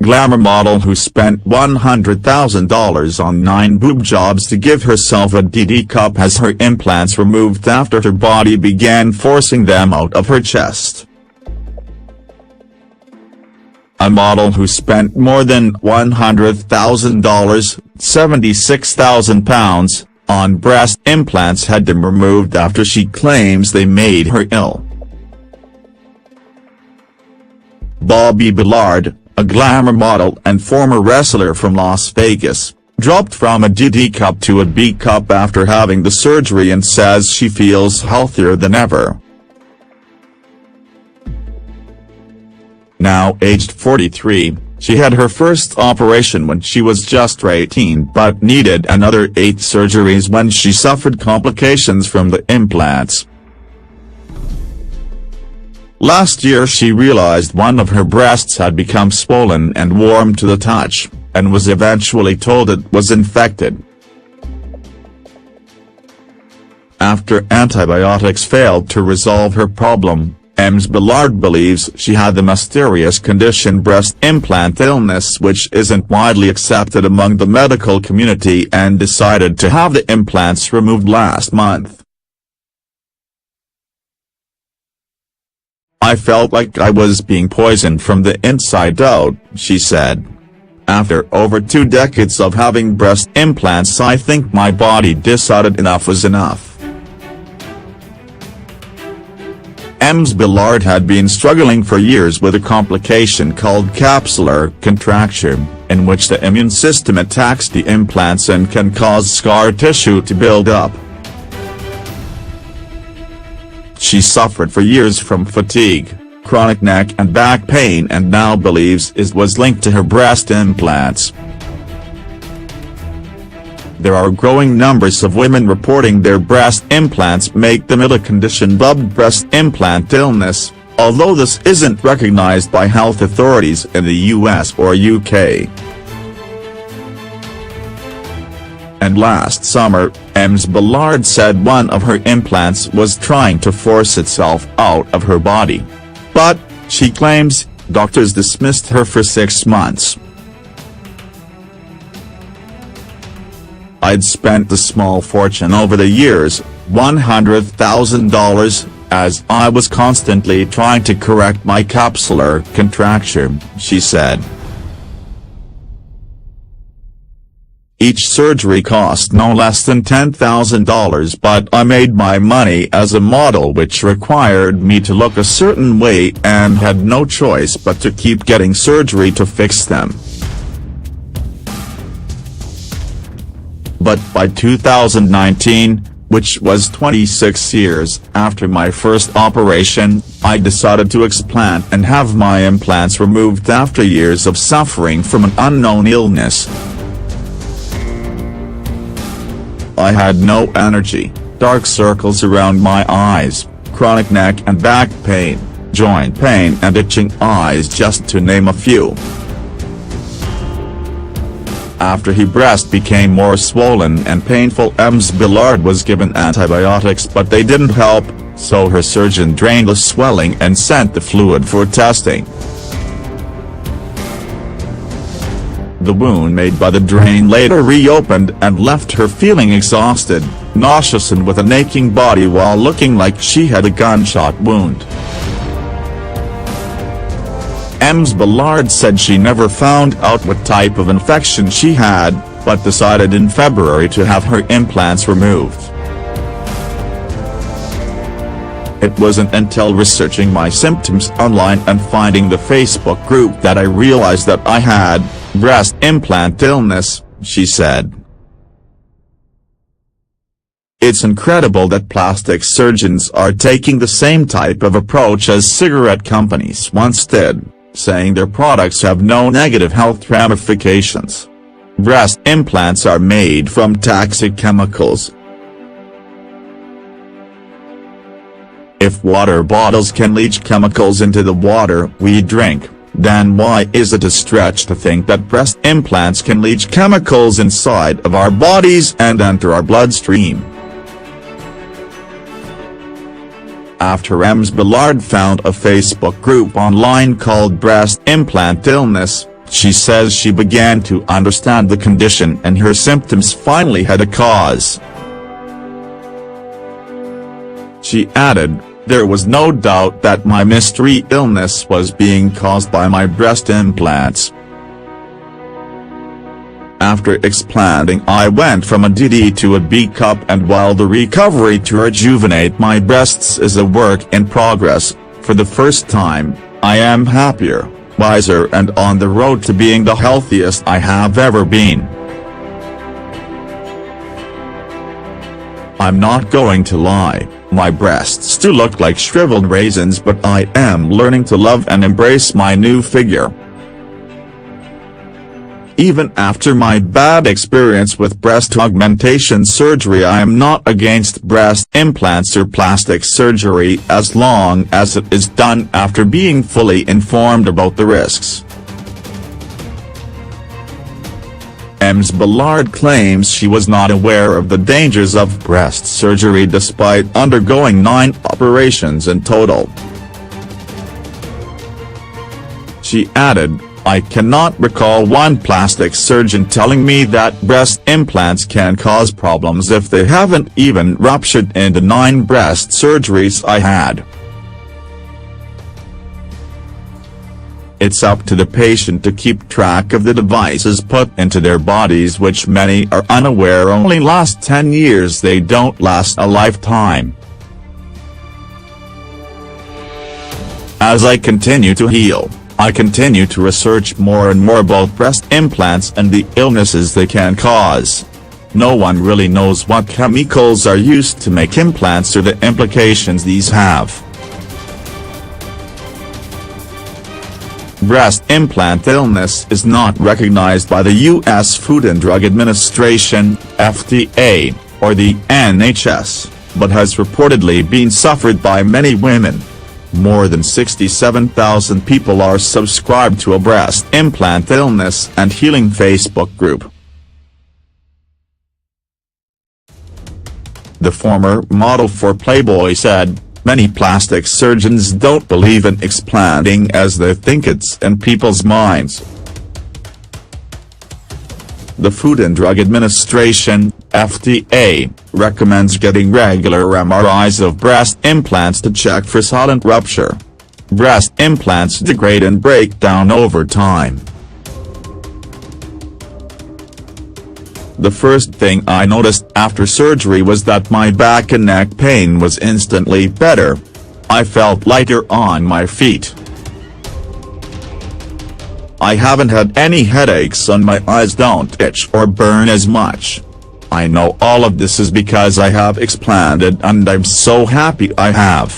Glamour model who spent $100,000 on 9 boob jobs to give herself a DD cup has her implants removed after her body began forcing them out of her chest. A model who spent more than $100,000, £76,000, on breast implants had them removed after she claims they made her ill. Bobbi Billard, a glamour model and former wrestler from Las Vegas, dropped from a DD cup to a B cup after having the surgery and says she feels healthier than ever. Now aged 43, she had her first operation when she was just 18 but needed another 8 surgeries when she suffered complications from the implants. Last year she realized one of her breasts had become swollen and warm to the touch, and was eventually told it was infected. After antibiotics failed to resolve her problem, Ms. Billard believes she had the mysterious condition breast implant illness, which isn't widely accepted among the medical community, and decided to have the implants removed last month. "I felt like I was being poisoned from the inside out," she said. "After over 2 decades of having breast implants, I think my body decided enough was enough." Ms. Billard had been struggling for years with a complication called capsular contracture, in which the immune system attacks the implants and can cause scar tissue to build up. She suffered for years from fatigue, chronic neck and back pain, and now believes it was linked to her breast implants. There are growing numbers of women reporting their breast implants make them ill, a condition dubbed breast implant illness, although this isn't recognized by health authorities in the US or UK. And last summer, Ms. Billard said one of her implants was trying to force itself out of her body. But, she claims, doctors dismissed her for 6 months. "I'd spent a small fortune over the years, $100,000, as I was constantly trying to correct my capsular contracture," she said. "Each surgery cost no less than $10,000, but I made my money as a model, which required me to look a certain way and had no choice but to keep getting surgery to fix them. But by 2019, which was 26 years after my first operation, I decided to explant and have my implants removed after years of suffering from an unknown illness. I had no energy, dark circles around my eyes, chronic neck and back pain, joint pain and itching eyes, just to name a few. After her breast became more swollen and painful, Ms. Billard was given antibiotics, but they didn't help, so her surgeon drained the swelling and sent the fluid for testing. The wound made by the drain later reopened and left her feeling exhausted, nauseous and with an aching body while looking like she had a gunshot wound. Ms. Billard said she never found out what type of infection she had, but decided in February to have her implants removed. "It wasn't until researching my symptoms online and finding the Facebook group that I realized that I had breast implant illness," she said. "It's incredible that plastic surgeons are taking the same type of approach as cigarette companies once did, saying their products have no negative health ramifications. Breast implants are made from toxic chemicals. If water bottles can leach chemicals into the water we drink, then why is it a stretch to think that breast implants can leach chemicals inside of our bodies and enter our bloodstream?" After Ms. Billard found a Facebook group online called Breast Implant Illness, She says she began to understand the condition and her symptoms finally had a cause. She added, "There was no doubt that my mystery illness was being caused by my breast implants. After explanting, I went from a DD to a B cup, and while the recovery to rejuvenate my breasts is a work in progress, for the first time, I am happier, wiser and on the road to being the healthiest I have ever been. I'm not going to lie, my breasts still look like shriveled raisins, but I am learning to love and embrace my new figure. Even after my bad experience with breast augmentation surgery, I am not against breast implants or plastic surgery as long as it is done after being fully informed about the risks." Ms. Billard claims she was not aware of the dangers of breast surgery despite undergoing 9 operations in total. She added, "I cannot recall one plastic surgeon telling me that breast implants can cause problems if they haven't even ruptured in the 9 breast surgeries I had. It's up to the patient to keep track of the devices put into their bodies, which many are unaware only last 10 years. They don't last a lifetime. As I continue to heal, I continue to research more and more about breast implants and the illnesses they can cause. No one really knows what chemicals are used to make implants or the implications these have. Breast implant illness is not recognized by the U.S. Food and Drug Administration, FDA, or the NHS, but has reportedly been suffered by many women. More than 67,000 people are subscribed to a breast implant illness and healing Facebook group. The former model for Playboy said, "Many plastic surgeons don't believe in explanting as they think it's in people's minds. The Food and Drug Administration, FDA, recommends getting regular MRIs of breast implants to check for silent rupture. Breast implants degrade and break down over time. The first thing I noticed after surgery was that my back and neck pain was instantly better. I felt lighter on my feet. I haven't had any headaches and my eyes don't itch or burn as much. I know all of this is because I have explanted and I'm so happy I have."